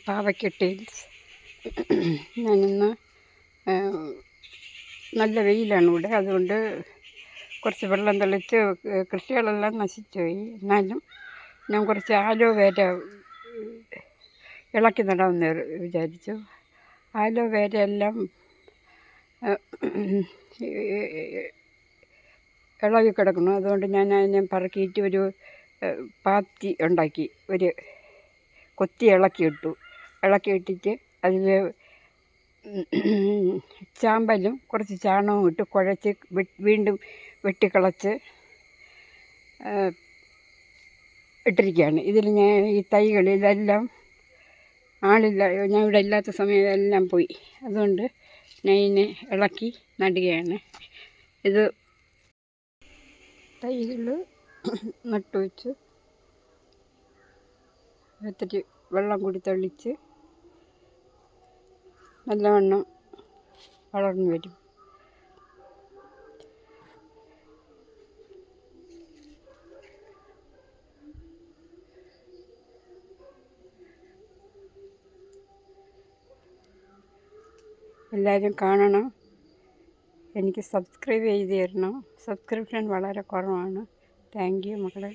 പാവയ്ക്ക ടീൽസ്. ഞാനിന്ന് നല്ല വെയിലാണ് ഇവിടെ, അതുകൊണ്ട് കുറച്ച് വെള്ളം തെളിച്ച് കൃഷികളെല്ലാം നശിച്ചുപോയി. എന്നാലും ഞാൻ കുറച്ച് ആലോവേര ഇളക്കി നടാമെന്ന് വിചാരിച്ചു. ആലോവേര എല്ലാം ഇളകി കിടക്കുന്നു. അതുകൊണ്ട് ഞാൻ അതിനെ പറക്കിയിട്ട് ഒരു പാത്തി ഉണ്ടാക്കി ഒരു കൊത്തി ഇളക്കിയിട്ടിട്ട് അതിൽ ചാമ്പലും കുറച്ച് ചാണകവും ഇട്ട് കുഴച്ച് വീണ്ടും വെട്ടിക്കളച്ച് ഇട്ടിരിക്കുകയാണ്. ഇതിൽ ഞാൻ ഈ തൈകളിലെല്ലാം ഞാൻ ഇവിടെ ഇല്ലാത്ത സമയം എല്ലാം പോയി. അതുകൊണ്ട് ഞാൻ ഇതിനെ ഇളക്കി നടുകയാണ്. ഇത് തൈകൾ നട്ടുവെച്ച് ഒത്തിരി വെള്ളം കൂടി തെളിച്ച് നല്ലവണ്ണം വളർന്നു വരും. എല്ലാവരും കാണണം, എനിക്ക് സബ്സ്ക്രൈബ് ചെയ്ത് തരണം. സബ്സ്ക്രിപ്ഷൻ വളരെ കുറവാണ്. താങ്ക് യു മക്കളെ.